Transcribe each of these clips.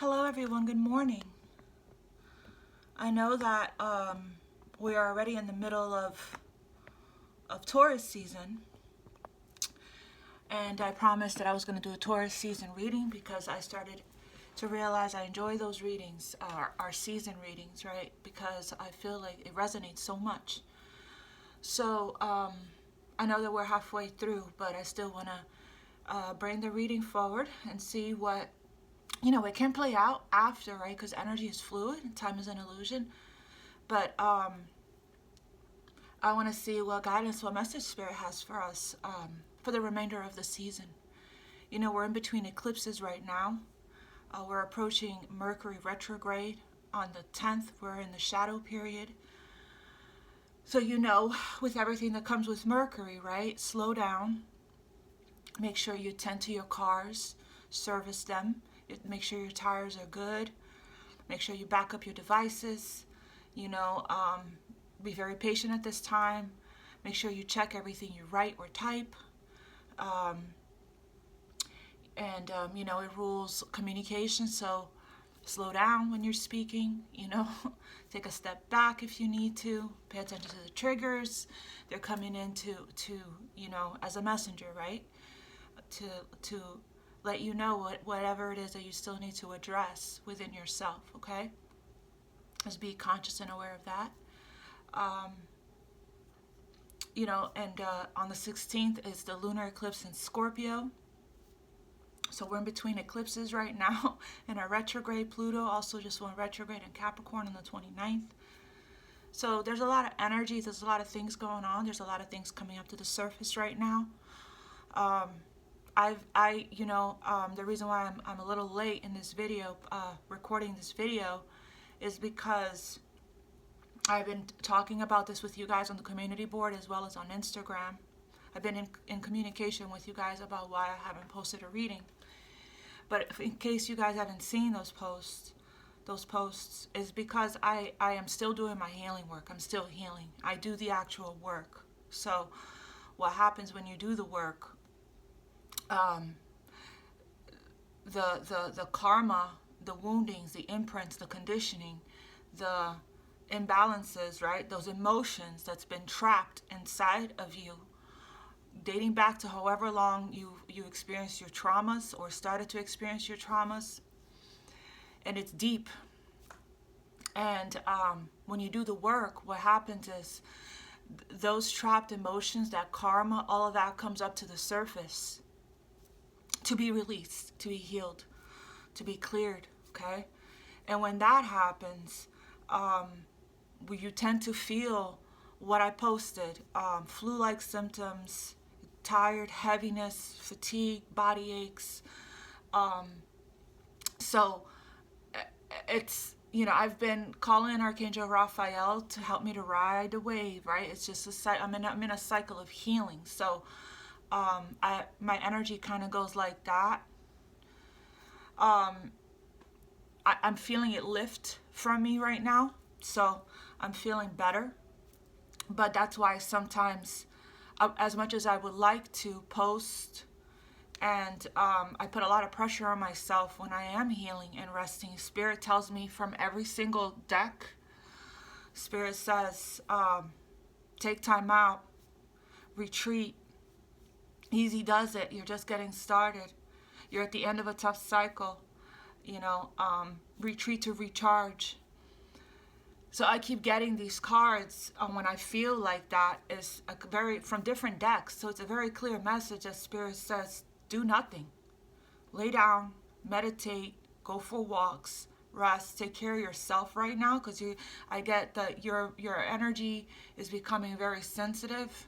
Hello everyone, good morning. I know that we are already in the middle of Taurus season, and I promised that I was going to do a Taurus season reading because I started to realize I enjoy those readings, our season readings, right? Because I feel like it resonates so much. So I know that we're halfway through, but I still want to bring the reading forward and see what it can play out after, right? Because energy is fluid and time is an illusion. But I want to see what guidance, what message Spirit has for us for the remainder of the season. We're in between eclipses right now. We're approaching Mercury Retrograde on the 10th. We're in the shadow period. So with everything that comes with Mercury, right? Slow down. Make sure you tend to your cars, service them. Make sure your tires are good. Make sure you back up your devices. Be very patient at this time. Make sure you check everything you write or type. It rules communication, so slow down when you're speaking, take a step back if you need to. Pay attention to the triggers. They're coming in to as a messenger, right? To let you know whatever it is that you still need to address within yourself, okay? Just be conscious and aware of that. On the 16th is the lunar eclipse in Scorpio. So we're in between eclipses right now. And our retrograde Pluto also just went retrograde in Capricorn on the 29th. So there's a lot of energy. There's a lot of things going on. There's a lot of things coming up to the surface right now. The reason why I'm a little late in this video, recording this video, is because I've been talking about this with you guys on the community board as well as on Instagram. I've been in communication with you guys about why I haven't posted a reading. But in case you guys haven't seen those posts is because I am still doing my healing work. I'm still healing. I do the actual work. So what happens when you do the work, the karma, the woundings, the imprints, the conditioning, the imbalances, right? Those emotions that's been trapped inside of you, dating back to however long you experienced your traumas or started to experience your traumas, and it's deep. And when you do the work, what happens is those trapped emotions, that karma, all of that comes up to the surface to be released, to be healed, to be cleared, okay? And when that happens, you tend to feel what I posted, flu-like symptoms, tired, heaviness, fatigue, body aches. So it's, I've been calling Archangel Raphael to help me to ride the wave, right? It's just I'm in a cycle of healing. So my energy kind of goes like that. I'm feeling it lift from me right now, so I'm feeling better. But that's why sometimes, as much as I would like to post, and I put a lot of pressure on myself when I am healing and resting. Spirit tells me from every single deck, Spirit says, take time out, retreat. Easy does it. You're just getting started. You're at the end of a tough cycle. Retreat to recharge. So I keep getting these cards when I feel like that is from different decks. So it's a very clear message that Spirit says, do nothing. Lay down, meditate, go for walks, rest, take care of yourself right now, because I get that your energy is becoming very sensitive.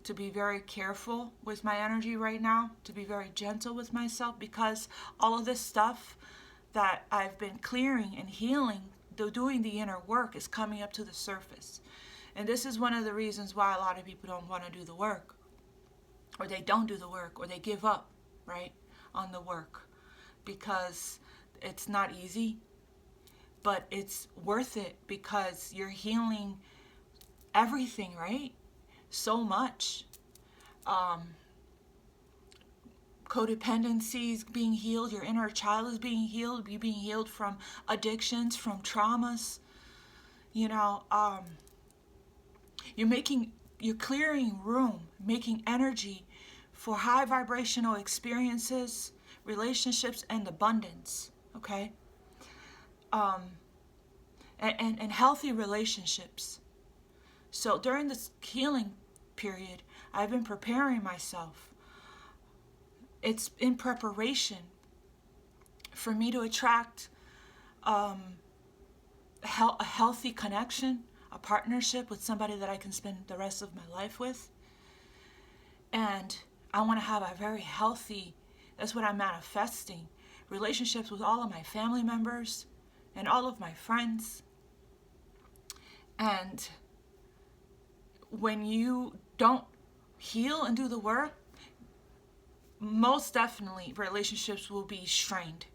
To be very careful with my energy right now, to be very gentle with myself, because all of this stuff that I've been clearing and healing, doing the inner work, is coming up to the surface. And this is one of the reasons why a lot of people don't want to do the work, or they don't do the work, or they give up, right, on the work, because it's not easy, but it's worth it, because you're healing everything, right? So much. codependencies being healed, your inner child is being healed, you being healed from addictions, from traumas. You know, you're clearing room, making energy for high vibrational experiences, relationships, and abundance, okay? And healthy relationships. So during this healing period, I've been preparing myself. It's in preparation for me to attract a healthy connection, a partnership with somebody that I can spend the rest of my life with. And I want to have a very healthy, that's what I'm manifesting, relationships with all of my family members and all of my friends. And when you don't heal and do the work, most definitely relationships will be strained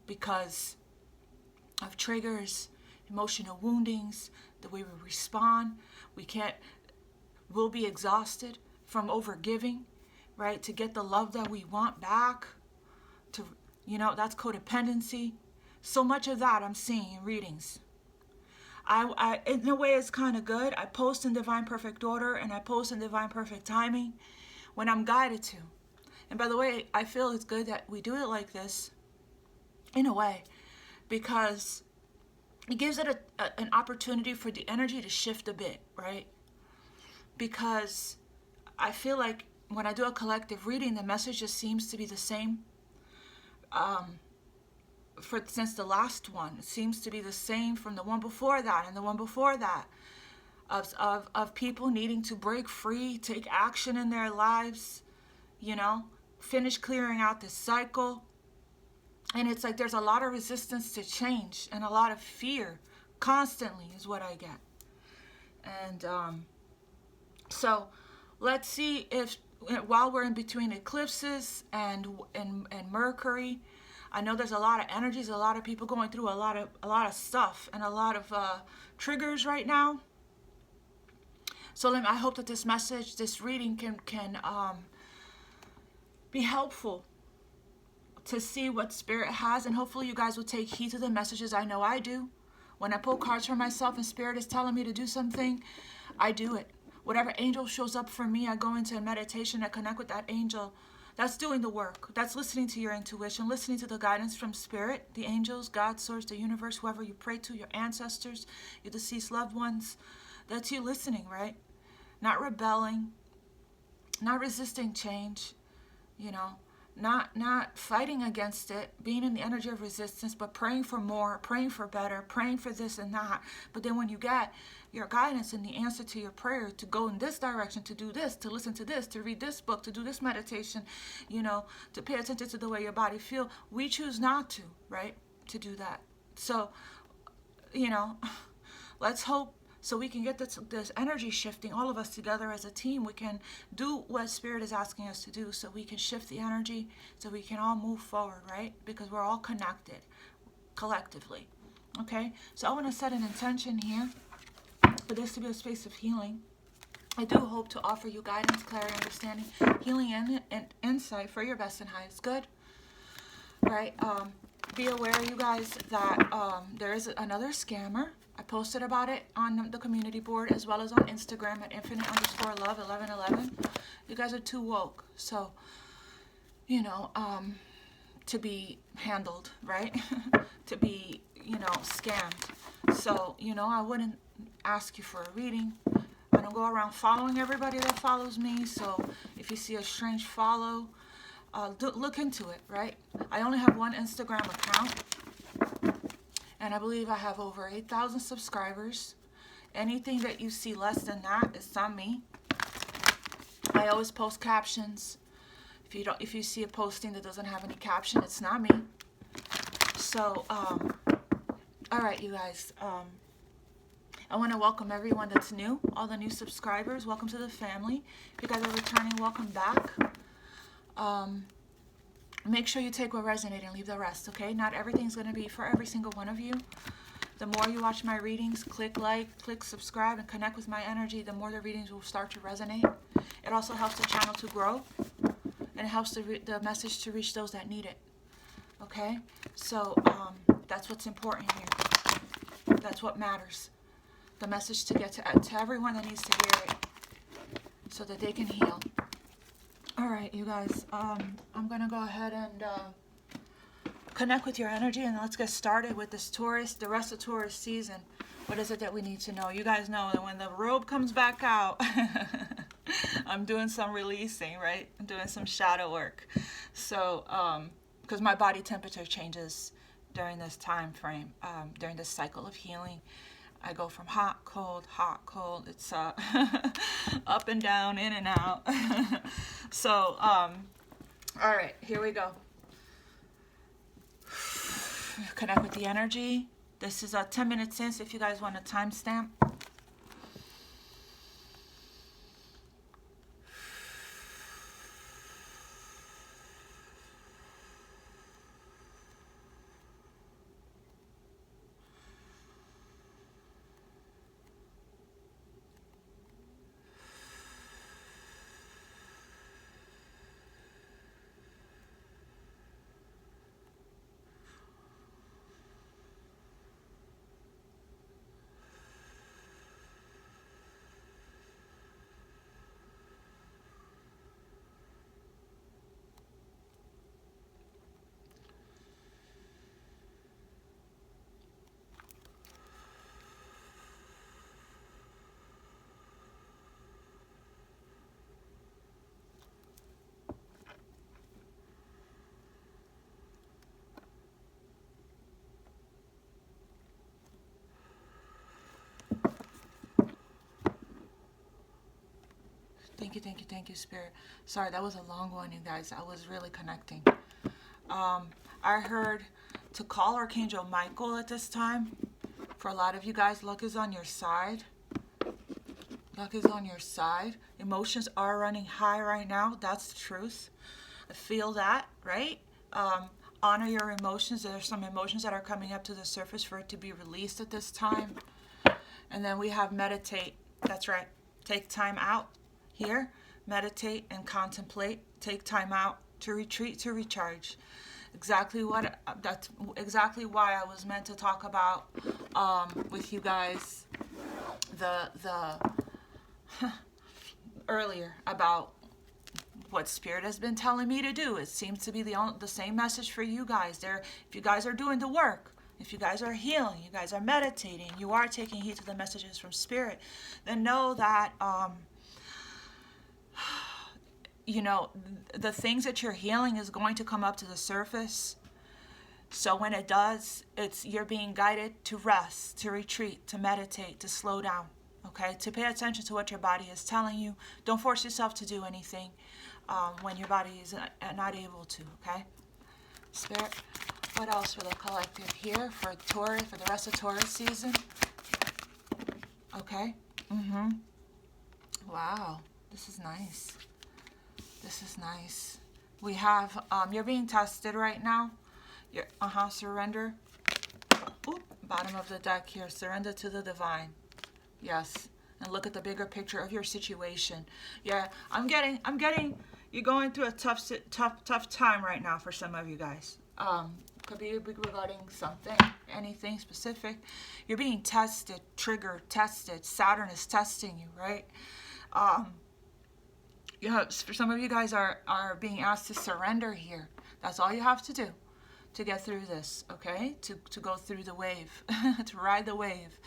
because of triggers, emotional woundings, the way we respond. We'll be exhausted from overgiving, right? To get the love that we want back. That's codependency. So much of that I'm seeing in readings. I in a way, it's kind of good. I post in Divine Perfect Order and I post in Divine Perfect Timing when I'm guided to. And by the way, I feel it's good that we do it like this, in a way, because it gives it an opportunity for the energy to shift a bit, right? Because I feel like when I do a collective reading, the message just seems to be the same. Since the last one, it seems to be the same from the one before that and the one before that, of people needing to break free, take action in their lives, finish clearing out this cycle. And it's like there's a lot of resistance to change and a lot of fear constantly is what I get. And so let's see if while we're in between eclipses and Mercury, I know there's a lot of energies, a lot of people going through a lot of stuff and a lot of triggers right now. So I hope that this reading can be helpful to see what Spirit has, and hopefully you guys will take heed to the messages. I know I do. When I pull cards for myself and Spirit is telling me to do something, I do it. Whatever angel shows up for me, I go into a meditation, I connect with that angel. That's doing the work. That's listening to your intuition, listening to the guidance from Spirit, the angels, God, Source, the universe, whoever you pray to, your ancestors, your deceased loved ones. That's you listening, right? Not rebelling, not resisting change, not fighting against it, being in the energy of resistance, but praying for more, praying for better, praying for this and that. But then when you get your guidance and the answer to your prayer to go in this direction, to do this, to listen to this, to read this book, to do this meditation, to pay attention to the way your body feels, we choose not to, right? To do that. So, let's hope so we can get this energy shifting, all of us together as a team. We can do what Spirit is asking us to do, so we can shift the energy, so we can all move forward, right? Because we're all connected collectively. Okay? So I want to set an intention here for this to be a space of healing. I do hope to offer you guidance, clarity, understanding, healing, and insight for your best and highest good. Right? Be aware, you guys, that there is another scammer. I posted about it on the community board as well as on Instagram at Infinite_Love1111. You guys are too woke, so to be handled, right? To be scammed. So I wouldn't ask you for a reading. I don't go around following everybody that follows me. So if you see a strange follow, look into it, right? I only have one Instagram account. And I believe I have over 8,000 subscribers. Anything that you see less than that is on me. I always post captions. If you see a posting that doesn't have any caption, it's not me. So, all right, you guys. I want to welcome everyone that's new, all the new subscribers. Welcome to the family. If you guys are returning, welcome back. Make sure you take what resonates and leave the rest, okay? Not everything's going to be for every single one of you. The more you watch my readings, click like, click subscribe, and connect with my energy, the more the readings will start to resonate. It also helps the channel to grow. and it helps the message to reach those that need it. Okay? So that's what's important here. That's what matters. The message to get to everyone that needs to hear it so that they can heal. All right, you guys, I'm going to go ahead and connect with your energy, and let's get started with this Taurus, the rest of Taurus season. What is it that we need to know? You guys know that when the robe comes back out, I'm doing some releasing, right? I'm doing some shadow work. So, because my body temperature changes during this time frame, during this cycle of healing. I go from hot, cold, it's up and down, in and out. So, all right, here we go. Connect with the energy. This is a 10 minutes in, so if you guys want a timestamp. Thank you, Spirit. Sorry, that was a long one, you guys. I was really connecting. I heard to call Archangel Michael at this time. For a lot of you guys, luck is on your side. Luck is on your side. Emotions are running high right now. That's the truth. I feel that, right? Honor your emotions. There are some emotions that are coming up to the surface for it to be released at this time. And then we have meditate. That's right. Take time out. Here, meditate and contemplate. Take time out to retreat, to recharge. That's exactly why I was meant to talk about with you guys the earlier about what Spirit has been telling me to do. It seems to be the same message for you guys. If you guys are doing the work, if you guys are healing, you guys are meditating, you are taking heed to the messages from Spirit, then know that the things that you're healing is going to come up to the surface. So when it does, you're being guided to rest, to retreat, to meditate, to slow down, okay? To pay attention to what your body is telling you. Don't force yourself to do anything when your body is not able to, okay? Spirit, what else for the collective here for Taurus, for the rest of Taurus season? Okay. Wow, this is nice. This is nice. We have, you're being tested right now. Surrender. Oop, bottom of the deck here. Surrender to the divine. Yes. And look at the bigger picture of your situation. Yeah, I'm getting, you're going through a tough time right now for some of you guys. Could be regarding something, anything specific. You're being tested, triggered, tested. Saturn is testing you, right? For some of you guys are being asked to surrender here. That's all you have to do to get through this, okay? To go through the wave, to ride the wave.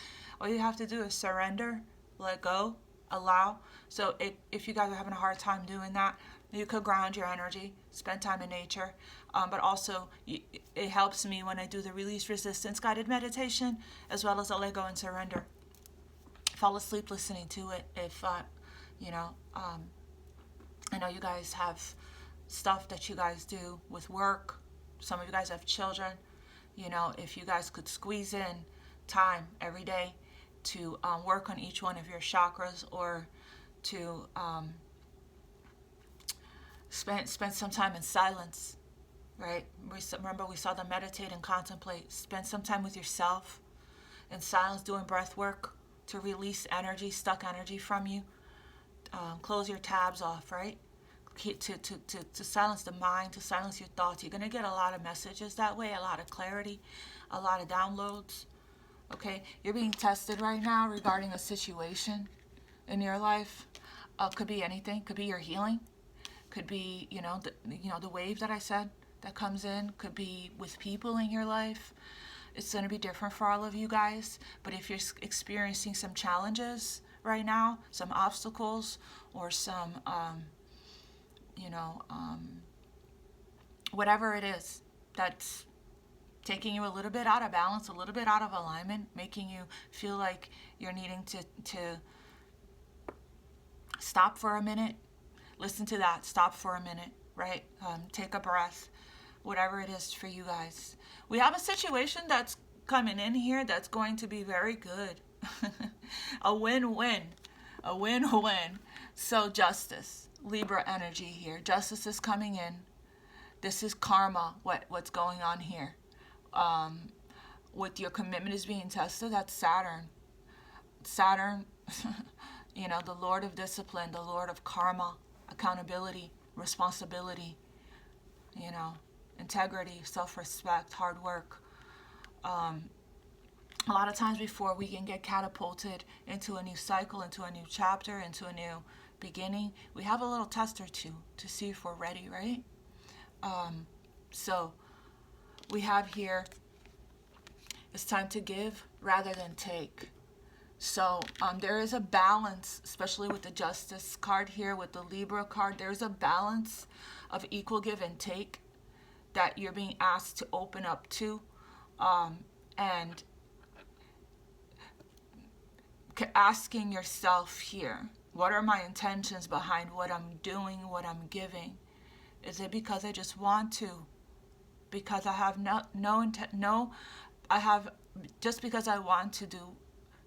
All you have to do is surrender, let go, allow. So if you guys are having a hard time doing that, you could ground your energy, spend time in nature. But also, it helps me when I do the release resistance guided meditation, as well as a let go and surrender. Fall asleep listening to it if, I know you guys have stuff that you guys do with work. Some of you guys have children. If you guys could squeeze in time every day to work on each one of your chakras, or to spend some time in silence, right? Remember, we saw the meditate and contemplate. Spend some time with yourself in silence, doing breath work to release energy, stuck energy from you. Close your tabs off, right? to silence the mind, to silence your thoughts. You're going to get a lot of messages that way, a lot of clarity, a lot of downloads. Okay, you're being tested right now regarding a situation in your life. Could be anything. Could be your healing. Could be, the wave that I said that comes in. Could be with people in your life. It's going to be different for all of you guys. But if you're experiencing some challenges right now, some obstacles, or some, whatever it is that's taking you a little bit out of balance, a little bit out of alignment, making you feel like you're needing to stop for a minute. Listen to that. Stop for a minute, right? Take a breath. Whatever it is for you guys. We have a situation that's coming in here that's going to be very good. A win-win. A win-win. So justice. Libra energy here. Justice is coming in. This is karma, what's going on here. With your commitment is being tested, that's Saturn. Saturn, the Lord of discipline, the Lord of karma, accountability, responsibility, integrity, self-respect, hard work. A lot of times before we can get catapulted into a new cycle, into a new chapter, into a new beginning, we have a little test or two to see if we're ready, right? So we have here, it's time to give rather than take. So there is a balance, especially with the Justice card here, with the Libra card. There's a balance of equal give and take that you're being asked to open up to, and asking yourself here, what are my intentions behind what I'm doing, what I'm giving? Is it because I just want to? Because I have just because I want to do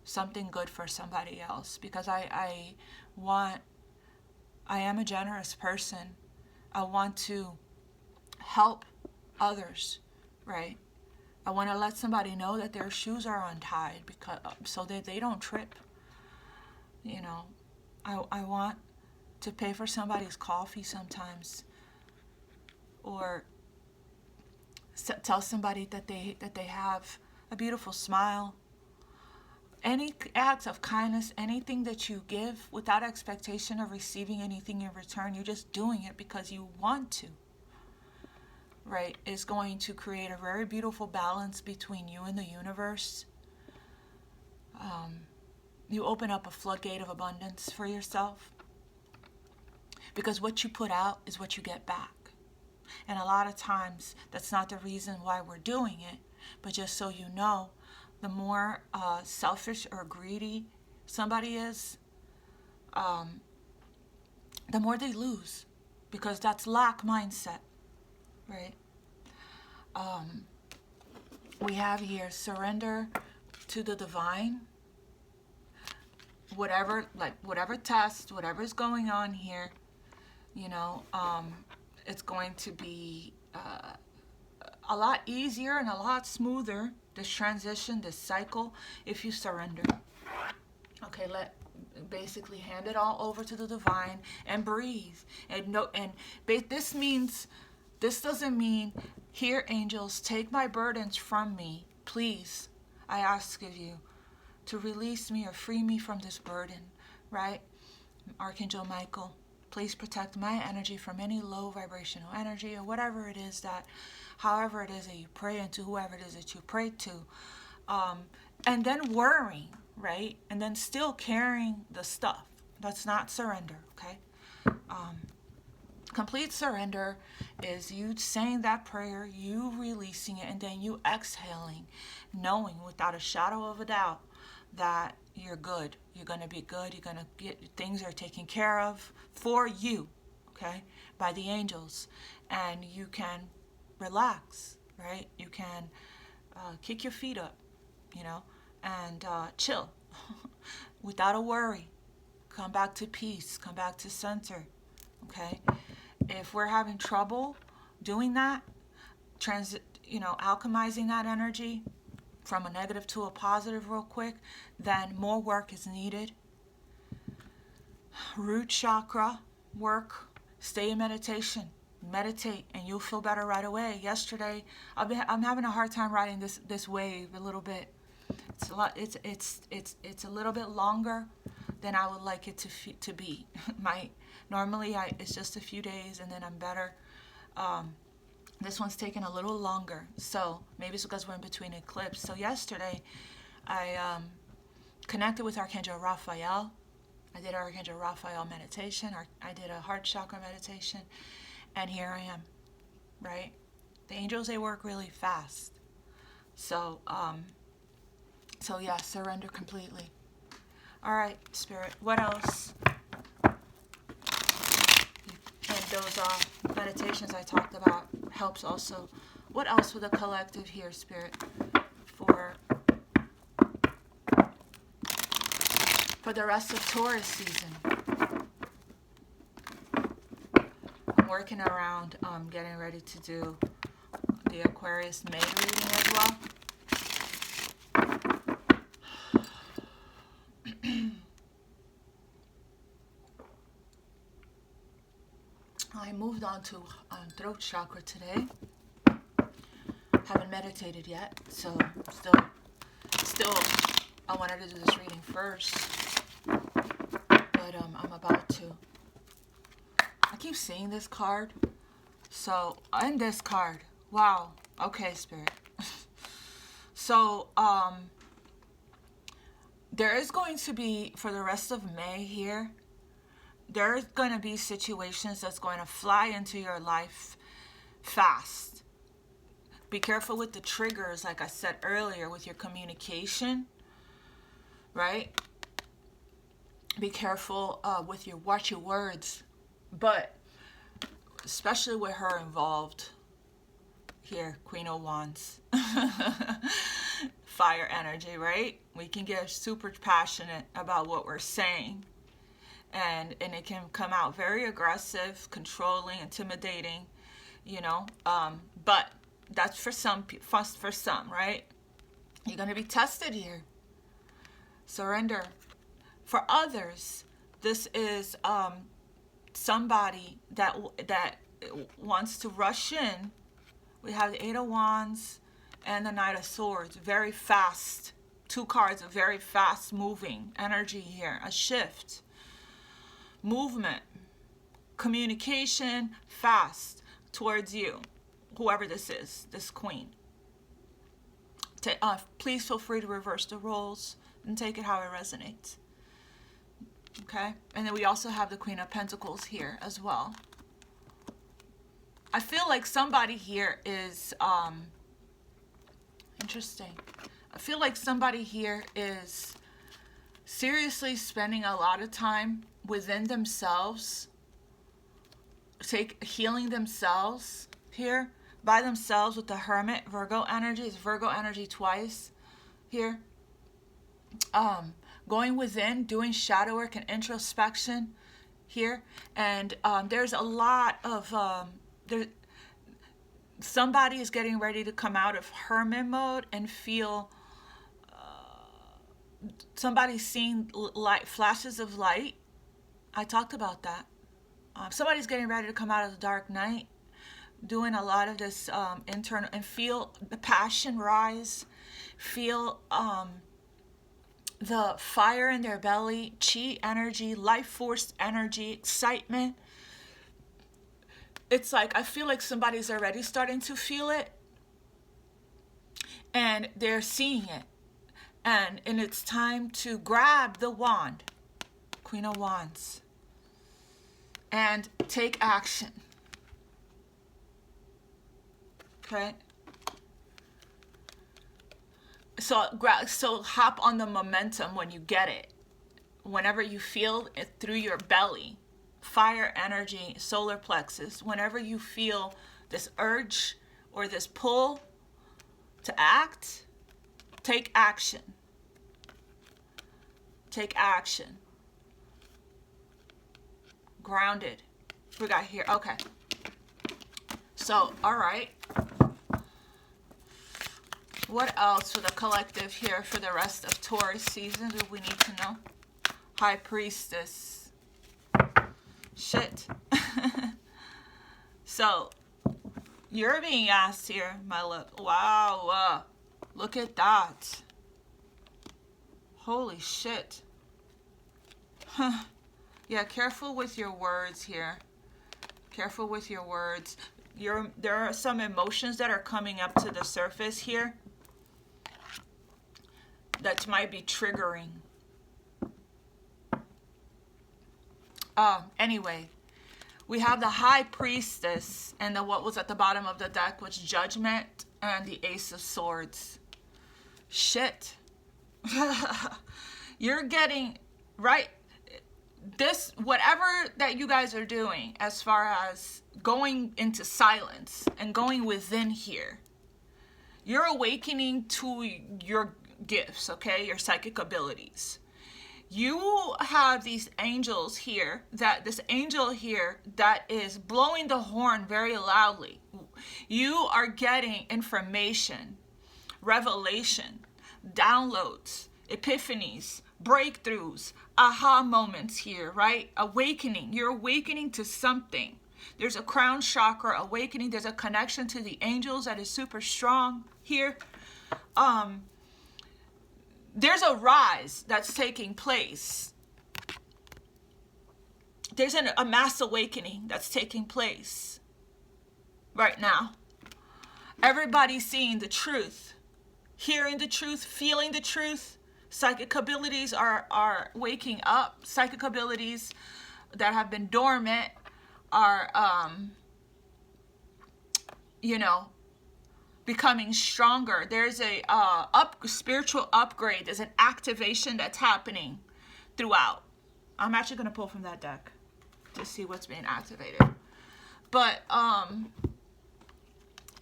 something good for somebody else, because I am a generous person. I want to help others, right? I want to let somebody know that their shoes are untied so that they don't trip. I want to pay for somebody's coffee sometimes, or tell somebody that they have a beautiful smile. Any acts of kindness, anything that you give without expectation of receiving anything in return, you're just doing it because you want to, right, is going to create a very beautiful balance between you and the universe. You open up a floodgate of abundance for yourself, because what you put out is what you get back. And a lot of times that's not the reason why we're doing it, but just so you know, the more selfish or greedy somebody is, the more they lose, because that's lack mindset, right? We have here surrender to the divine. Whatever test, whatever's going on here, it's going to be a lot easier and a lot smoother, this transition, this cycle, if you surrender. Okay, basically hand it all over to the divine and breathe. This doesn't mean, here, angels, take my burdens from me, please. I ask of you to release me or free me from this burden, right? Archangel Michael, please protect my energy from any low vibrational energy, or whatever it is however it is that you pray, and to whoever it is that you pray to. And then worrying, right? And then still carrying the stuff. That's not surrender, okay? Complete surrender is you saying that prayer, you releasing it, and then you exhaling, knowing without a shadow of a doubt that you're good. You're going to be good. You're going to get, things are taken care of for you, okay, by the angels. And you can relax, right? You can kick your feet up, and chill without a worry. Come back to peace. Come back to center, okay? If we're having trouble doing that, alchemizing that energy from a negative to a positive real quick, then more work is needed. Root chakra work, Stay in meditation. Meditate, and you'll feel better right away. Yesterday, I'm having a hard time riding this wave a little bit. It's a lot. It's a little bit longer than I would like it to be. Normally it's just a few days and then I'm better. This one's taking a little longer, so maybe it's because we're in between eclipse. So yesterday, I connected with Archangel Raphael. I did Archangel Raphael meditation. I did a heart chakra meditation, and here I am, right? The angels, they work really fast. So yeah, surrender completely. All right, Spirit, what else? And those meditations I talked about helps also. What else for the collective here, Spirit, for the rest of Taurus season? I'm working around getting ready to do the Aquarius May reading as well. I moved on to throat chakra today. Haven't meditated yet, so still I wanted to do this reading first, but I'm about to. I keep seeing this card, so and this card. Wow. Okay, Spirit. So there is going to be, for the rest of May here, there's going to be situations that's going to fly into your life fast. Be careful with the triggers, like I said earlier, with your communication, right? Be careful with watch your words, but especially with her involved here, Queen of Wands. Fire energy, right? We can get super passionate about what we're saying. And it can come out very aggressive, controlling, intimidating, but that's for some, right? You're going to be tested here. Surrender. For others, this is somebody that wants to rush in. We have the Eight of Wands and the Knight of Swords. Very fast. Two cards of very fast moving energy here. A shift. Movement, communication, fast towards you, whoever this is, this queen. Please feel free to reverse the roles and take it how it resonates. Okay? And then we also have the Queen of Pentacles here as well. I feel like somebody here is, interesting. I feel like somebody here is seriously spending a lot of time within themselves, healing themselves here by themselves with the Hermit. Virgo energy is Virgo energy twice here. Going within, doing shadow work and introspection here, and there's a lot of somebody is getting ready to come out of hermit mode and feel somebody's seeing light, flashes of light. I talked about that. Somebody's getting ready to come out of the dark night, doing a lot of this internal, and feel the passion rise, feel the fire in their belly, chi energy, life force energy, excitement. It's like, I feel like somebody's already starting to feel it, and they're seeing it. And it's time to grab the wand, Queen of Wands, and take action. Okay? So hop on the momentum when you get it. Whenever you feel it through your belly, fire energy, solar plexus, whenever you feel this urge or this pull to act, take action. Take action. Grounded. We got here. Okay. So, all right. What else for the collective here for the rest of Taurus season do we need to know? High Priestess. Shit. So you're being asked here, my love. Wow, look at that. Holy shit. Huh. Yeah, careful with your words here. Careful with your words. There are some emotions that are coming up to the surface here that might be triggering. Anyway, we have the High Priestess, and what was at the bottom of the deck was Judgment and the Ace of Swords. Shit. You're getting, right, this, whatever that you guys are doing as far as going into silence and going within here, you're awakening to your gifts, okay, your psychic abilities. You have these angels here, this angel here that is blowing the horn very loudly. You are getting information, revelation, downloads, epiphanies, breakthroughs, aha moments here, right? Awakening. You're awakening to something. There's a crown chakra awakening. There's a connection to the angels that is super strong here. There's a rise that's taking place. There's a mass awakening that's taking place right now. Everybody's seeing the truth, hearing the truth, feeling the truth. Psychic abilities are waking up. Psychic abilities that have been dormant are, becoming stronger. There's a spiritual upgrade. There's an activation that's happening throughout. I'm actually going to pull from that deck to see what's being activated. But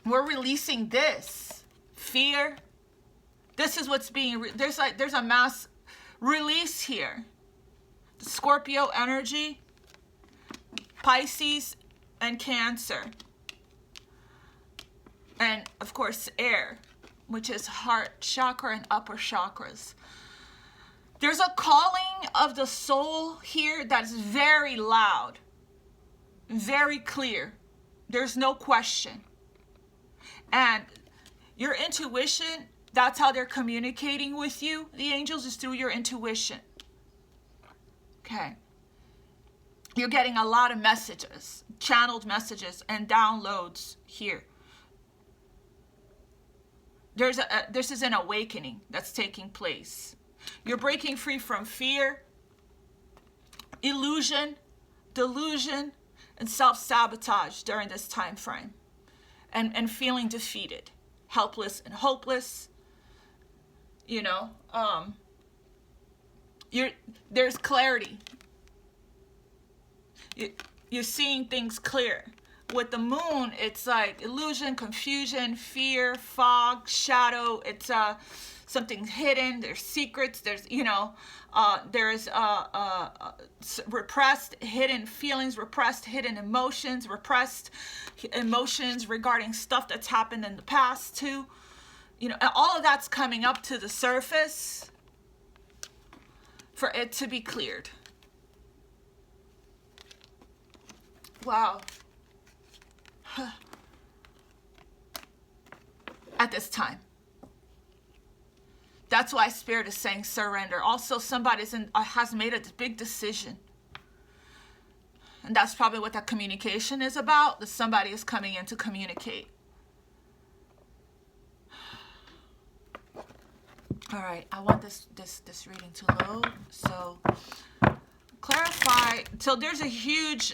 we're releasing this fear. This is what's being there's a mass release here. The Scorpio energy, Pisces, and Cancer. And, of course, air, which is heart chakra and upper chakras. There's a calling of the soul here that's very loud, very clear. There's no question. And your intuition, that's how they're communicating with you. The angels is through your intuition. Okay. You're getting a lot of messages, channeled messages and downloads here. This is an awakening that's taking place. You're breaking free from fear, illusion, delusion, and self-sabotage during this time frame. And feeling defeated, helpless and hopeless. There's clarity. You're seeing things clear. With the moon, it's like illusion, confusion, fear, fog, shadow. It's something hidden. There's secrets. There's repressed, hidden feelings, repressed, hidden emotions, repressed emotions regarding stuff that's happened in the past too. All of that's coming up to the surface for it to be cleared. Wow. At this time. That's why Spirit is saying surrender. Also, somebody has made a big decision. And that's probably what that communication is about. That somebody is coming in to communicate. All right, I want this reading to load. So, clarify. So there's a huge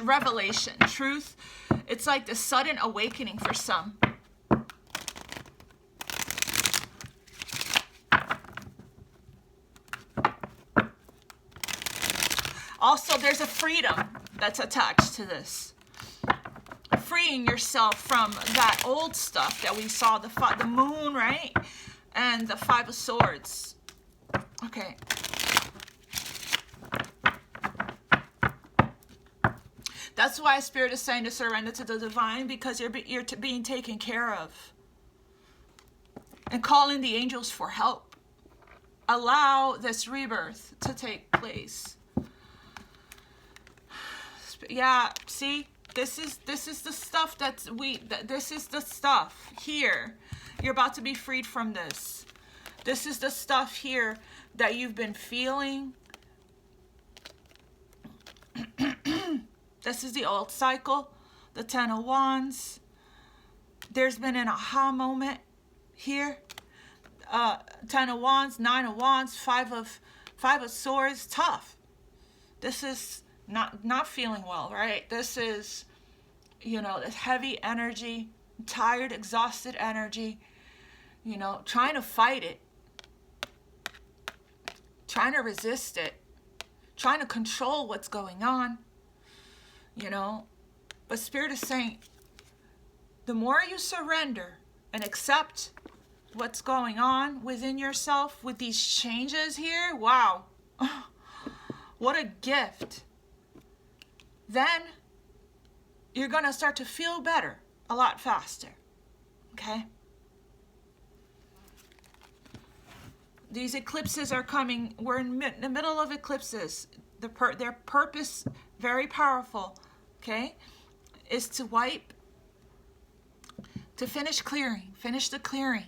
revelation, truth. It's like the sudden awakening for some. Also, there's a freedom that's attached to this. Freeing yourself from that old stuff that we saw, the moon, right? And the Five of Swords. Okay. That's why Spirit is saying to surrender to the divine, because you're being taken care of. And calling the angels for help. Allow this rebirth to take place. Yeah, see, this is the stuff this is the stuff here. You're about to be freed from this. This is the stuff here that you've been feeling. This is the old cycle, the 10 of Wands. There's been an aha moment here. 10 of Wands, 9 of Wands, 5 of Swords. Tough. This is not feeling well, right? This is, you know, this heavy energy, tired, exhausted energy, you know, trying to fight it, trying to resist it, trying to control what's going on, you know. But Spirit is saying, the more you surrender and accept what's going on within yourself with these changes here, wow, what a gift. Then you're going to start to feel better a lot faster, okay? These eclipses are coming. We're in the middle of eclipses. Their purpose, very powerful, okay, is to finish the clearing.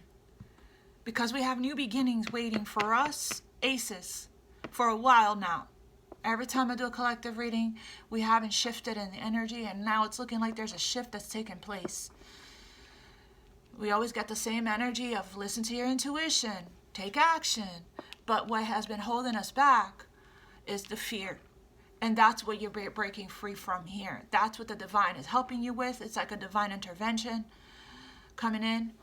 Because we have new beginnings waiting for us, aces, for a while now. Every time I do a collective reading, we haven't shifted in the energy, and now it's looking like there's a shift that's taken place. We always get the same energy of listen to your intuition, take action. But what has been holding us back is the fear. And that's what you're breaking free from here. That's what the divine is helping you with. It's like a divine intervention coming in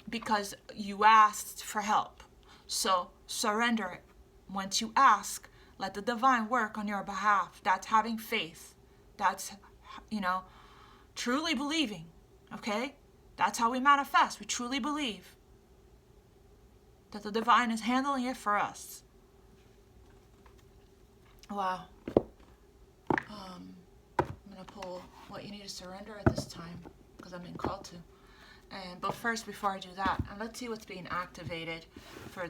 because you asked for help. So surrender it. Once you ask, let the divine work on your behalf. That's having faith. That's, you know, truly believing. Okay? That's how we manifest. We truly believe that the divine is handling it for us. Wow. I'm going to pull what you need to surrender at this time because I'm being called to. But first, before I do that, let's see what's being activated for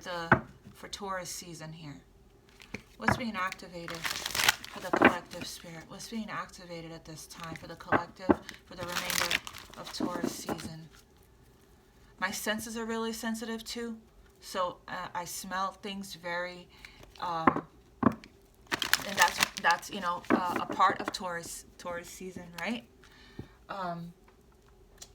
Taurus season here. What's being activated for the collective spirit? What's being activated at this time for the collective, for the remainder of Taurus season? My senses are really sensitive too, so I smell things very, and that's you know a part of Taurus season, right?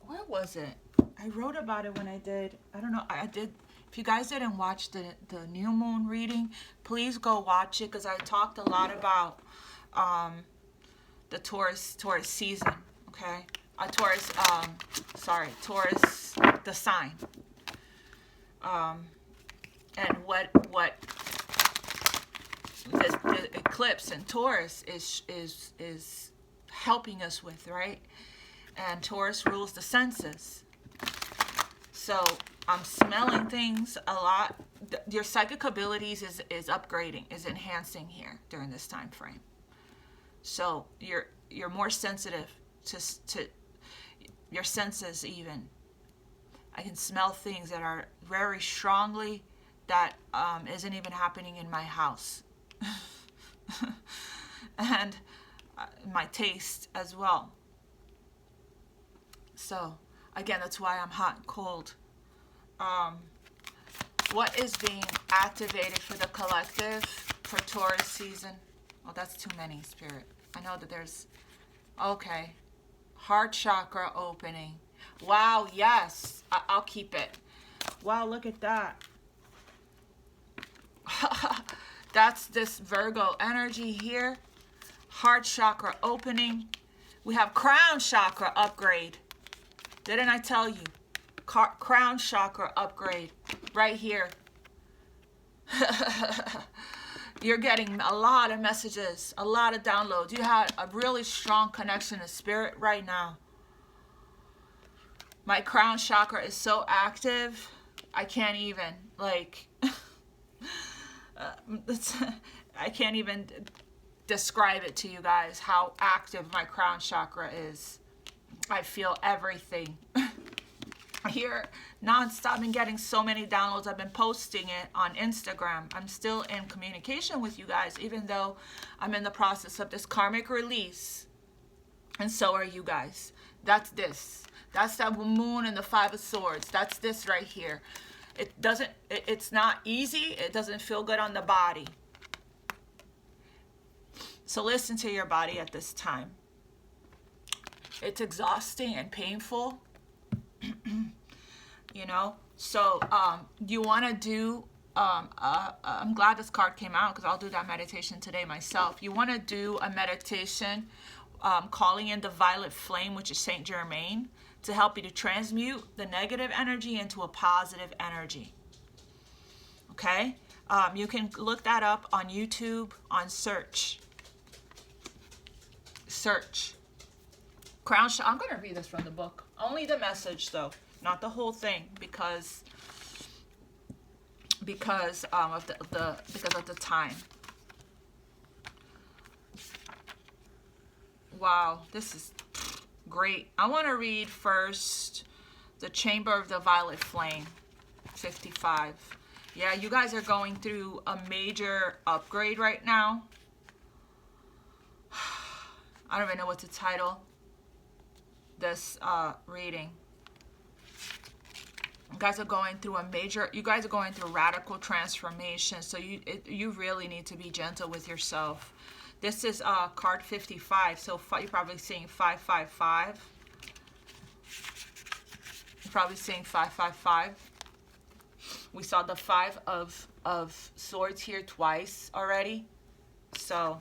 Where was it? I wrote about it when I did. I don't know. I did. If you guys didn't watch the new moon reading, please go watch it because I talked a lot about the Taurus season. Okay, Taurus, the sign. And what the eclipse in Taurus is helping us with, right? And Taurus rules the senses. So I'm smelling things a lot. Your psychic abilities is upgrading, is enhancing here during this time frame. So you're more sensitive to your senses even. I can smell things that are very strongly that isn't even happening in my house. And my taste as well. So again, that's why I'm hot and cold. What is being activated for the collective for Taurus season? Oh, that's too many, Spirit. I know that there's... Okay. Heart chakra opening. Wow, yes. I'll keep it. Wow, look at that. That's this Virgo energy here. Heart chakra opening. We have crown chakra upgrade. Didn't I tell you? Crown chakra upgrade right here. You're getting a lot of messages, a lot of downloads. You have a really strong connection to spirit right now. My crown chakra is so active, I can't even, like, I can't even describe it to you guys how active my crown chakra is. I feel everything. Here, nonstop, I've been getting so many downloads. I've been posting it on Instagram. I'm still in communication with you guys, even though I'm in the process of this karmic release. And so are you guys. That's this. That's that moon and the Five of Swords. That's this right here. It's not easy. It doesn't feel good on the body. So listen to your body at this time. It's exhausting and painful. You know, so you want to do, I'm glad this card came out because I'll do that meditation today myself. You want to do a meditation calling in the violet flame, which is Saint Germain, to help you to transmute the negative energy into a positive energy. Okay? You can look that up on YouTube on search. Crown Chakra. I'm going to read this from the book. Only the message, though, not the whole thing, because of the time. Wow, this is great. I want to read first the Chamber of the Violet Flame, 55. Yeah, you guys are going through a major upgrade right now. I don't even know what to title this reading. You guys are going through radical transformation. So you really need to be gentle with yourself. This is card 55. So you're probably seeing 555. You're probably seeing 555. We saw the Five of Swords here twice already. So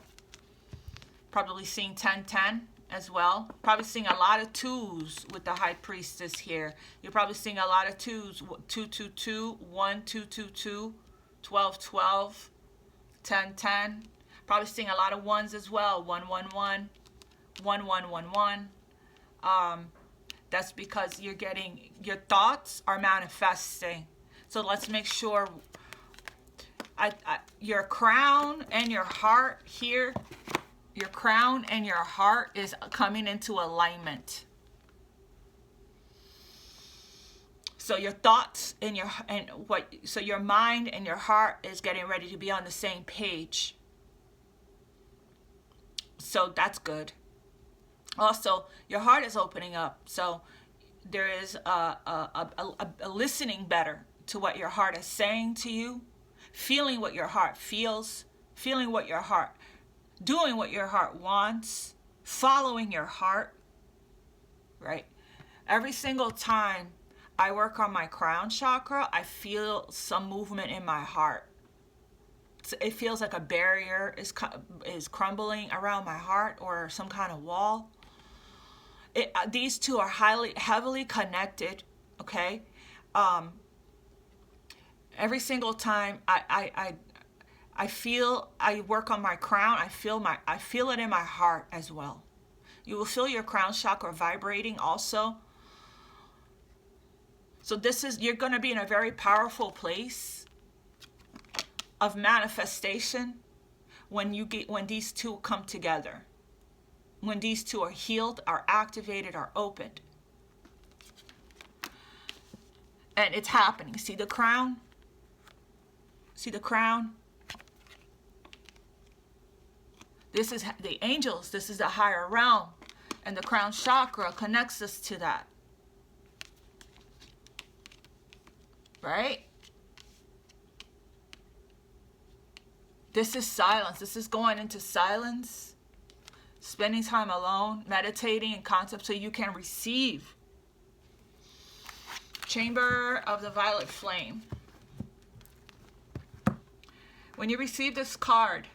probably seeing 1010 as well. Probably seeing a lot of twos with the High Priestess here. You're probably seeing a lot of twos. 222, 1222, 1212, 1010. Probably seeing a lot of ones as well. 111, 1111. That's because you're getting, your thoughts are manifesting. So let's make sure your crown and your heart here, your crown and your heart is coming into alignment. So your thoughts and your mind and your heart is getting ready to be on the same page. So that's good. Also, your heart is opening up. So there is a listening better to what your heart is saying to you, feeling what your heart feels, feeling what your heart, doing what your heart wants, following your heart, right? Every single time I work on my crown chakra, I feel some movement in my heart. It feels like a barrier is crumbling around my heart, or some kind of wall. These two are heavily connected, okay? Every single time I work on my crown, I feel it in my heart as well. You will feel your crown chakra vibrating also. So you're going to be in a very powerful place of manifestation when these two come together. When these two are healed, are activated, are opened. And it's happening. See the crown? See the crown? This is the angels. This is the higher realm. And the crown chakra connects us to that. Right? This is silence. This is going into silence. Spending time alone, meditating in concept so you can receive. Chamber of the Violet Flame. When you receive this card,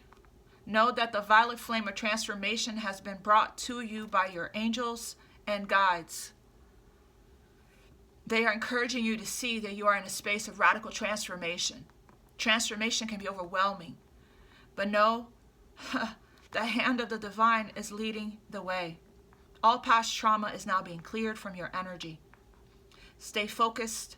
know that the violet flame of transformation has been brought to you by your angels and guides. They are encouraging you to see that you are in a space of radical transformation. Transformation can be overwhelming, but know the hand of the divine is leading the way. All past trauma is now being cleared from your energy. Stay focused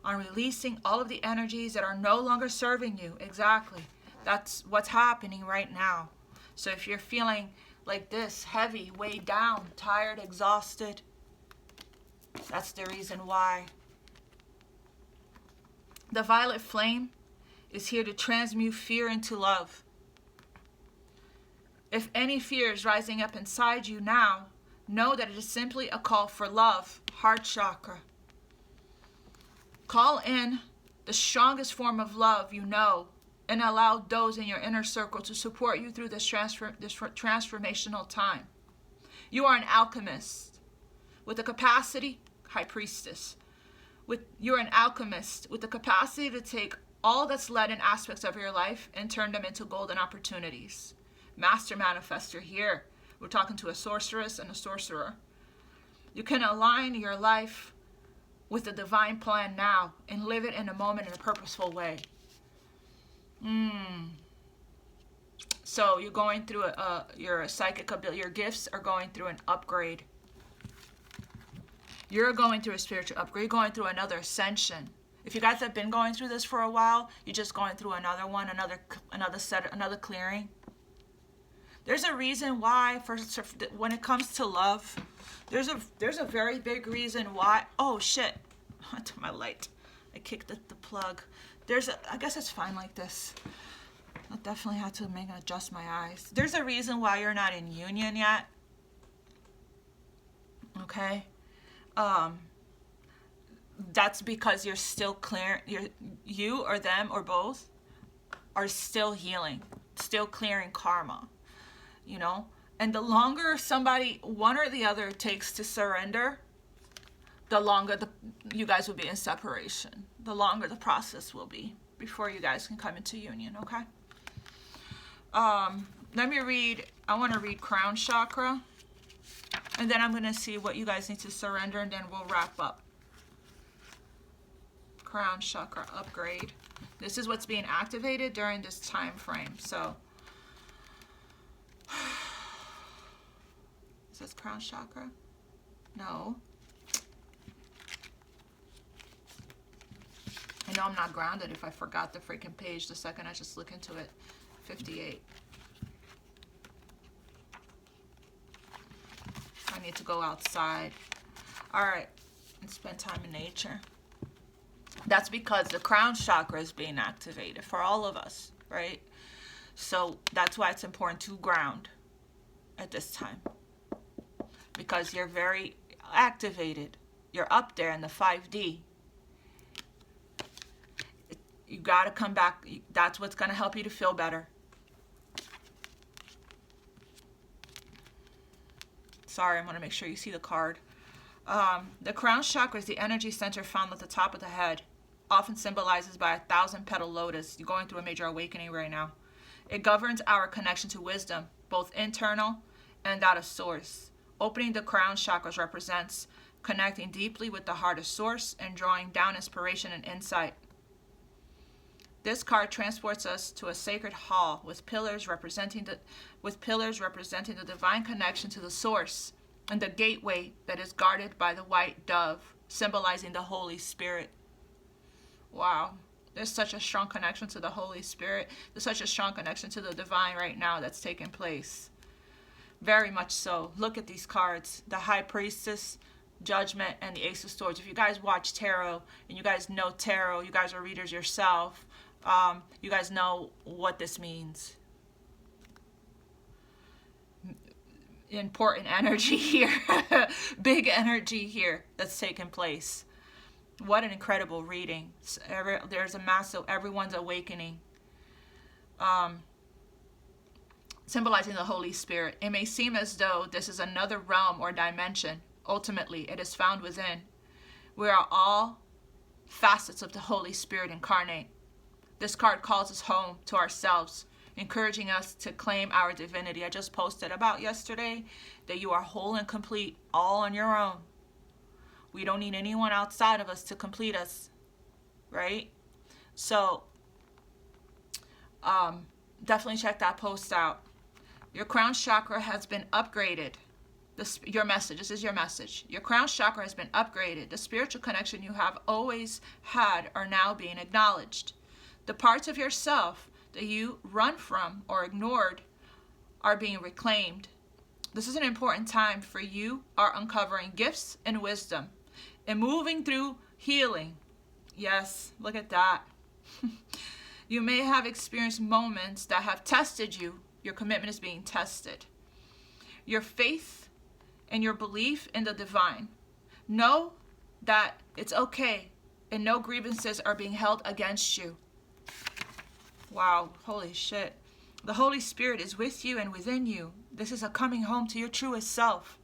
on releasing all of the energies that are no longer serving you. Exactly. That's what's happening right now. So if you're feeling like this, heavy, weighed down, tired, exhausted, that's the reason why. The violet flame is here to transmute fear into love. If any fear is rising up inside you now, Know that it is simply a call for love, heart chakra. Call in the strongest form of love you know and allow those in your inner circle to support you through this transformational time. You are an alchemist with the capacity, High Priestess. You're an alchemist with the capacity to take all that's leaden aspects of your life and turn them into golden opportunities. Master Manifestor here. We're talking to a sorceress and a sorcerer. You can align your life with the divine plan now and live it in a moment in a purposeful way. So you're going through your psychic ability, your gifts are going through an upgrade. You're going through a spiritual upgrade. You're going through another ascension. If you guys have been going through this for a while, you're just going through another one, another clearing. There's a reason why, when it comes to love, there's a very big reason why. Oh shit! To my light, I kicked the plug. I guess it's fine like this. I definitely had to adjust my eyes. There's a reason why you're not in union yet. Okay. That's because you're still clear. You or them or both are still healing, still clearing karma. You know, and the longer somebody, one or the other, takes to surrender, the longer you guys will be in separation. The longer the process will be before you guys can come into union. Okay. Let me read. I want to read crown chakra, and then I'm going to see what you guys need to surrender, and then we'll wrap up. Crown chakra upgrade. This is what's being activated during this time frame. So. Is this crown chakra? No. I know I'm not grounded if I forgot the freaking page the second I just look into it. 58. I need to go outside. Alright. And spend time in nature. That's because the crown chakra is being activated for all of us, right? So that's why it's important to ground at this time. Because you're very activated. You're up there in the 5D. You got to come back. That's what's going to help you to feel better. Sorry, I'm going to make sure you see the card. The crown chakra is the energy center found at the top of the head. Often symbolizes by a 1,000-petal lotus. You're going through a major awakening right now. It governs our connection to wisdom, both internal and that of source. Opening the crown chakras represents connecting deeply with the heart of source and drawing down inspiration and insight. This card transports us to a sacred hall with pillars representing the divine connection to the source and the gateway that is guarded by the white dove, symbolizing the Holy Spirit. Wow. There's such a strong connection to the Holy Spirit. There's such a strong connection to the divine right now that's taking place. Very much so. Look at these cards. The High Priestess, Judgment, and the Ace of Swords. If you guys watch tarot and you guys know tarot, you guys are readers yourself, you guys know what this means. Important energy here. Big energy here that's taking place. What an incredible reading. There's a massive, everyone's awakening. Symbolizing the Holy Spirit. It may seem as though this is another realm or dimension. Ultimately, it is found within. We are all facets of the Holy Spirit incarnate. This card calls us home to ourselves, encouraging us to claim our divinity. I just posted about yesterday that you are whole and complete, all on your own. We don't need anyone outside of us to complete us, right? So, definitely check that post out. Your crown chakra has been upgraded. This is your message. Your crown chakra has been upgraded. The spiritual connection you have always had are now being acknowledged. The parts of yourself that you run from or ignored are being reclaimed. This is an important time for you are uncovering gifts and wisdom and moving through healing. Yes, look at that. You may have experienced moments that have tested you. Your commitment is being tested. Your faith and your belief in the divine. Know that it's okay and no grievances are being held against you. Wow, holy shit. The Holy Spirit is with you and within you. This is a coming home to your truest self.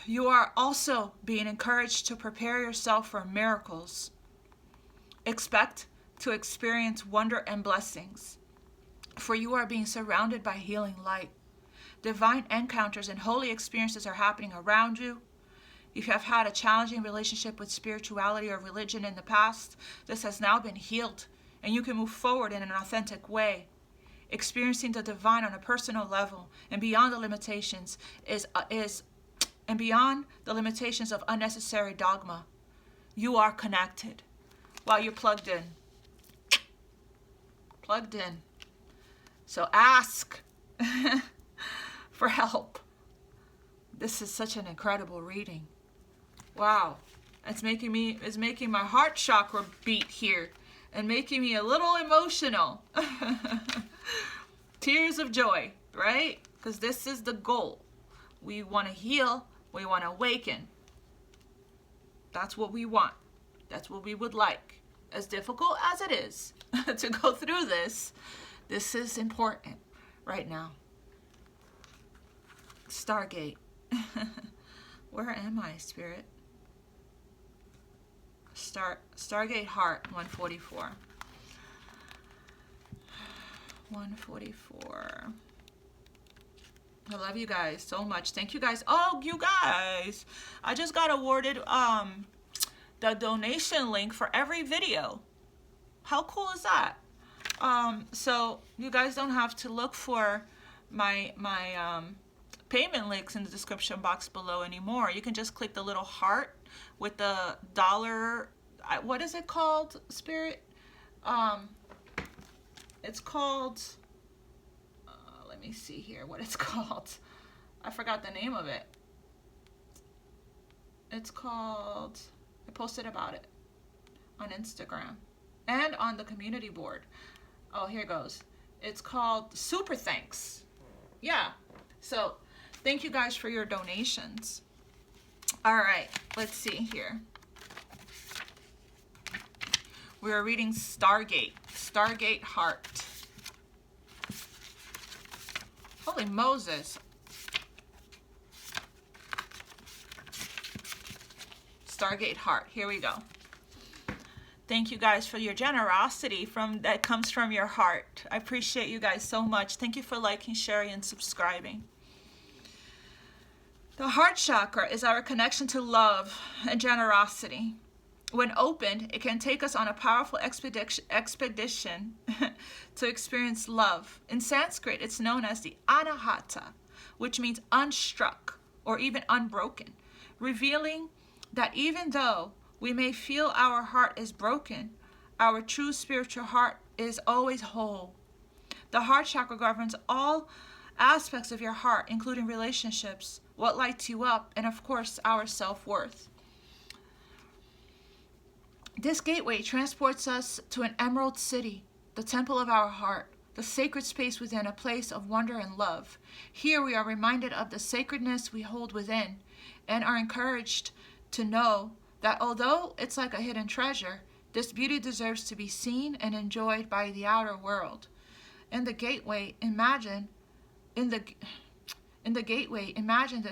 You are also being encouraged to prepare yourself for miracles. Expect to experience wonder and blessings, for you are being surrounded by healing light. Divine encounters and holy experiences are happening around you. If you have had a challenging relationship with spirituality or religion in the past, this has now been healed, and you can move forward in an authentic way. Experiencing the divine on a personal level and beyond the limitations and beyond the limitations of unnecessary dogma. You are connected. While you're plugged in. Plugged in. So ask for help. This is such an incredible reading. Wow. It's making my heart chakra beat here and making me a little emotional. Tears of joy, right? Because this is the goal. We want to heal. We want to awaken. That's what we want. That's what we would like. As difficult as it is to go through this is important right now. Stargate. Where am I, Spirit? Stargate Heart 144. 144. I love you guys so much. Thank you guys. Oh, you guys. I just got awarded the donation link for every video. How cool is that? So you guys don't have to look for my payment links in the description box below anymore. You can just click the little heart with the dollar. What is it called, Spirit? It's called. Let me see here what it's called. I forgot the name of it. It's called. I posted about it on Instagram and on the community board. Oh, here goes. It's called Super Thanks. Yeah. So thank you guys for your donations. All right, let's see here. We are reading Stargate Heart. Holy Moses. Stargate Heart. Here we go. Thank you guys for your generosity that comes from your heart. I appreciate you guys so much. Thank you for liking, sharing, and subscribing. The heart chakra is our connection to love and generosity. When opened, it can take us on a powerful expedition to experience love. In Sanskrit, it's known as the anahata, which means unstruck or even unbroken, revealing that even though we may feel our heart is broken, our true spiritual heart is always whole. The heart chakra governs all aspects of your heart, including relationships, what lights you up, and of course, our self-worth. This gateway transports us to an emerald city, the temple of our heart, the sacred space within, a place of wonder and love. Here we are reminded of the sacredness we hold within and are encouraged to know that although it's like a hidden treasure, this beauty deserves to be seen and enjoyed by the outer world. In the gateway, imagine that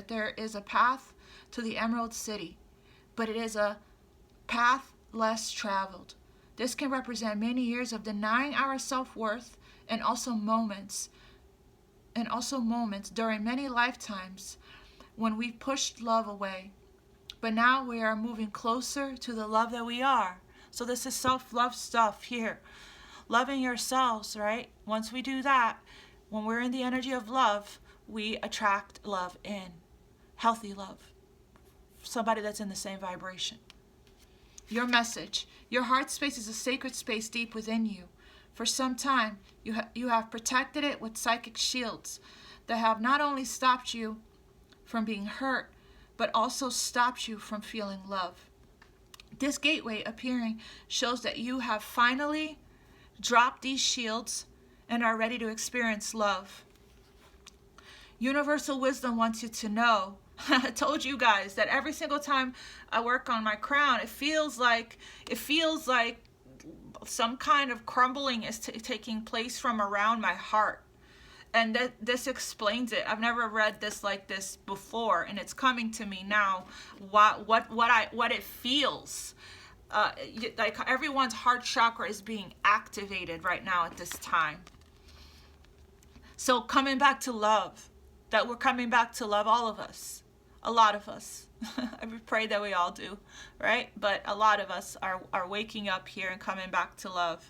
there is a path to the Emerald City, but it is a path less traveled. This can represent many years of denying our self-worth and also moments during many lifetimes when we pushed love away. But now we are moving closer to the love that we are. So this is self-love stuff here. Loving yourselves, right? Once we do that, when we're in the energy of love, we attract love in. Healthy love. Somebody that's in the same vibration. Your message. Your heart space is a sacred space deep within you. For some time, you have protected it with psychic shields that have not only stopped you from being hurt, but also stops you from feeling love. This gateway appearing shows that you have finally dropped these shields and are ready to experience love. Universal wisdom wants you to know, I told you guys that every single time I work on my crown, it feels like some kind of crumbling is taking place from around my heart. And this explains it. I've never read this like this before, and it's coming to me now. What it feels like. Everyone's heart chakra is being activated right now at this time. So coming back to love, that we're coming back to love, all of us, a lot of us. I pray that we all do, right? But a lot of us are waking up here and coming back to love.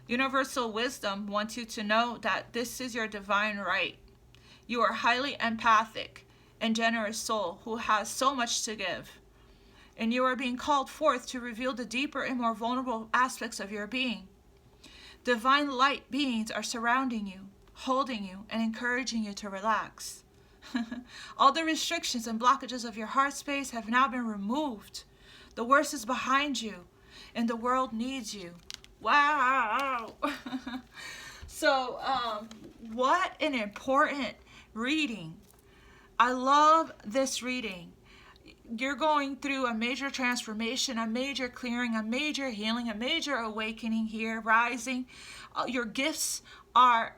Universal wisdom wants you to know that this is your divine right. You are a highly empathic and generous soul who has so much to give. And you are being called forth to reveal the deeper and more vulnerable aspects of your being. Divine light beings are surrounding you, holding you, and encouraging you to relax. All the restrictions and blockages of your heart space have now been removed. The worst is behind you, and the world needs you. Wow. So what an important reading. I love this reading. You're going through a major transformation, a major clearing, a major healing, a major awakening here, rising. Your gifts are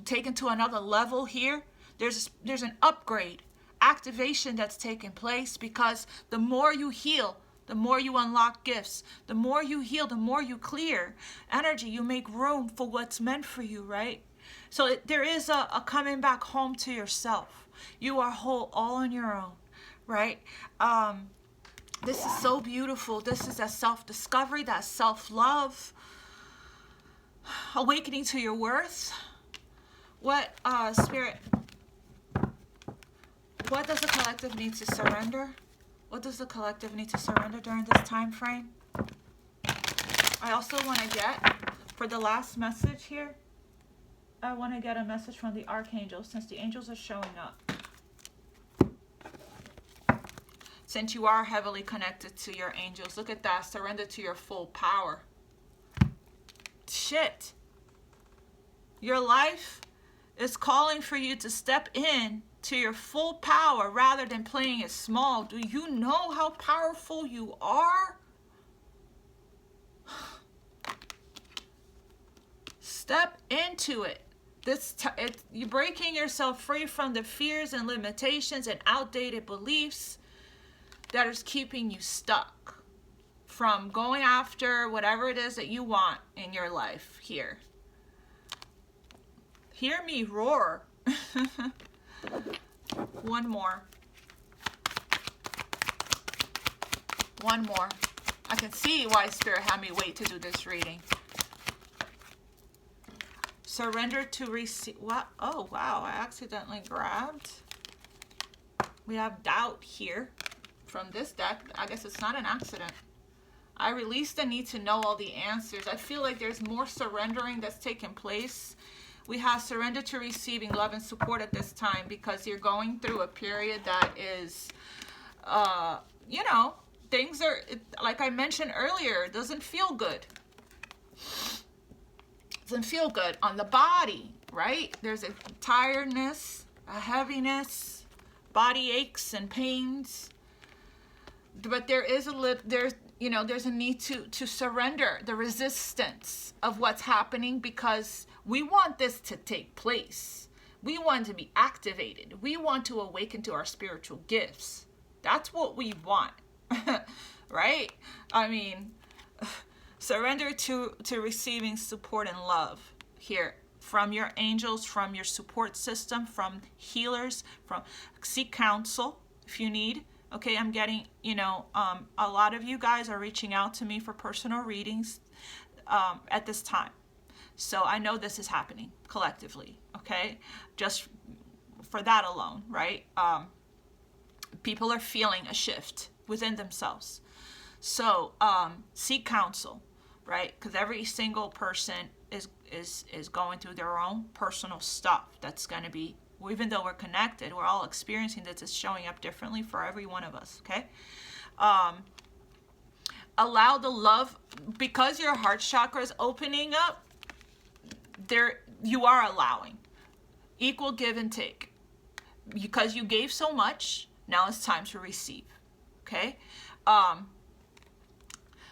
taken to another level here. There's an upgrade, activation that's taking place, because the more you heal, the more you unlock gifts. The more you heal, the more you clear energy. You make room for what's meant for you, right? So there is a coming back home to yourself. You are whole all on your own, right? This is so beautiful. This is that self-discovery, that self-love, awakening to your worth. What, Spirit, what does the collective need to surrender? What does the collective need to surrender during this time frame? I also want to get, for the last message here, I want to get a message from the archangels, since the angels are showing up. Since you are heavily connected to your angels, look at that. Surrender to your full power. Shit. Your life is calling for you to step in to your full power rather than playing it small. Do you know how powerful you are? Step into it. You're breaking yourself free from the fears and limitations and outdated beliefs that is keeping you stuck from going after whatever it is that you want in your life here. Hear me roar. One more. One more. I can see why Spirit had me wait to do this reading. Surrender to receive. What? Oh, wow. I accidentally grabbed. We have doubt here from this deck. I guess it's not an accident. I release the need to know all the answers. I feel like there's more surrendering that's taking place. We have surrender to receiving love and support at this time, because you're going through a period that is, things are, like I mentioned earlier, it doesn't feel good. Doesn't feel good on the body, right? There's a tiredness, a heaviness, body aches and pains. But there is there's a need to surrender the resistance of what's happening, because we want this to take place. We want to be activated. We want to awaken to our spiritual gifts. That's what we want, right? I mean, surrender to receiving support and love here from your angels, from your support system, from healers, seek counsel if you need. Okay, I'm getting, a lot of you guys are reaching out to me for personal readings at this time. So I know this is happening collectively, okay? Just for that alone, right? People are feeling a shift within themselves. So seek counsel, right? Because every single person is going through their own personal stuff that's going to be, even though we're connected, we're all experiencing this. It's showing up differently for every one of us, okay? Allow the love, because your heart chakra is opening up, you are allowing Equal give and take. Because you gave so much, now it's time to receive. Okay?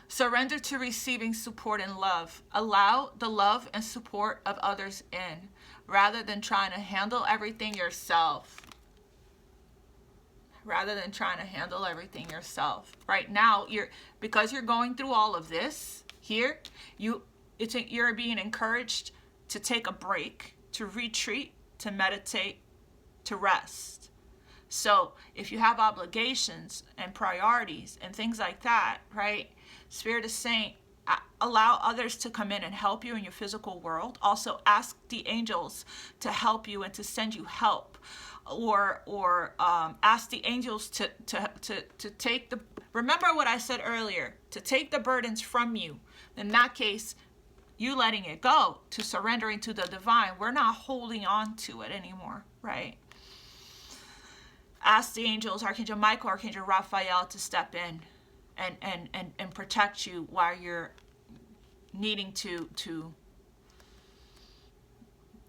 Surrender to receiving support and love. Allow the love and support of others in, rather than trying to handle everything yourself. Rather than trying to handle everything yourself. Right now, because you're going through all of this here, you're being encouraged to take a break, to retreat, to meditate, to rest. So if you have obligations and priorities and things like that, right? Spirit is saying, allow others to come in and help you in your physical world. Also ask the angels to help you and to send you help. Or ask the angels to take the, remember what I said earlier, to take the burdens from you. In that case, you letting it go, to surrendering to the divine. We're not holding on to it anymore, right? Ask the angels, Archangel Michael, Archangel Raphael, to step in and protect you while you're needing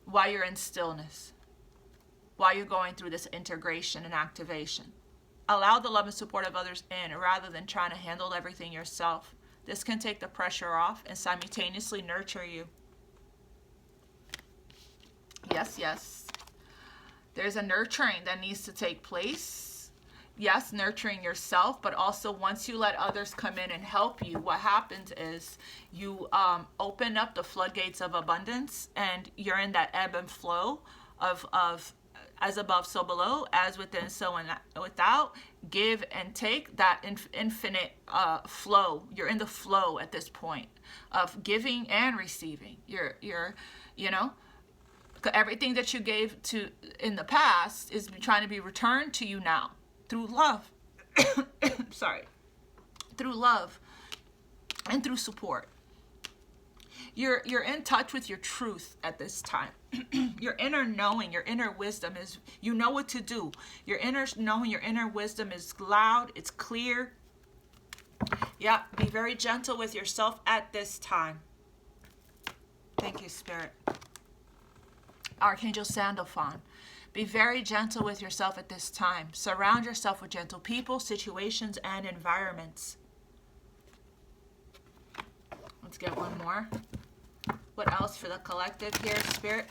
while you're in stillness, while you're going through this integration and activation. Allow the love and support of others in, rather than trying to handle everything yourself. This can take the pressure off and simultaneously nurture you. Yes, yes. There's a nurturing that needs to take place. Yes, nurturing yourself, but also once you let others come in and help you, what happens is you open up the floodgates of abundance, and you're in that ebb and flow of as above, so below, as within, so without, give and take, that infinite flow. You're in the flow at this point of giving and receiving. You're you know, everything that you gave to in the past is trying to be returned to you now through love. Sorry. Through love and through support. You're in touch with your truth at this time. Your inner knowing, your inner wisdom is, you know what to do. Your inner knowing, your inner wisdom is loud, it's clear. Yeah, be very gentle with yourself at this time. Thank you, Spirit. Archangel Sandalphon, be very gentle with yourself at this time. Surround yourself with gentle people, situations, and environments. Let's get one more. What else for the collective here, Spirit?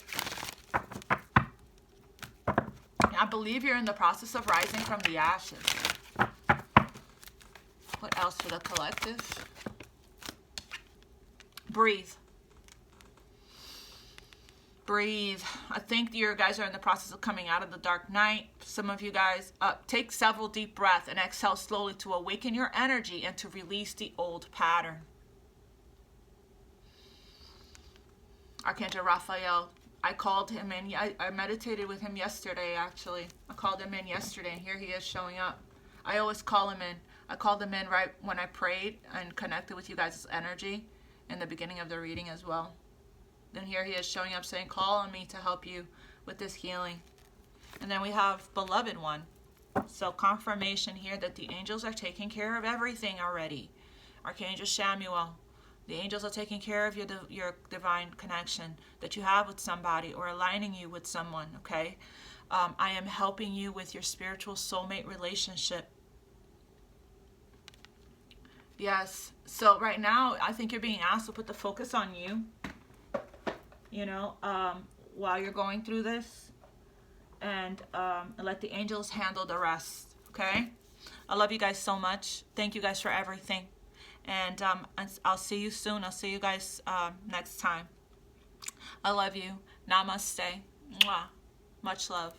I believe you're in the process of rising from the ashes. What else for the collective? Breathe. Breathe. I think you guys are in the process of coming out of the dark night. Some of you guys take several deep breaths and exhale slowly to awaken your energy and to release the old pattern. Archangel Raphael, I called him in. I meditated with him yesterday, actually. I called him in yesterday, and here he is showing up. I always call him in. I called him in right when I prayed and connected with you guys' energy in the beginning of the reading as well. Then here he is showing up saying, call on me to help you with this healing. And then we have Beloved One. So confirmation here that the angels are taking care of everything already. Archangel Samuel, the angels are taking care of your divine connection that you have with somebody, or aligning you with someone, okay? I am helping you with your spiritual soulmate relationship. Yes. So right now, I think you're being asked to put the focus on you, you know, while you're going through this, and let the angels handle the rest, okay? I love you guys so much. Thank you guys for everything. And I'll see you soon. I'll see you guys next time. I love you. Namaste. Mwah. Much love.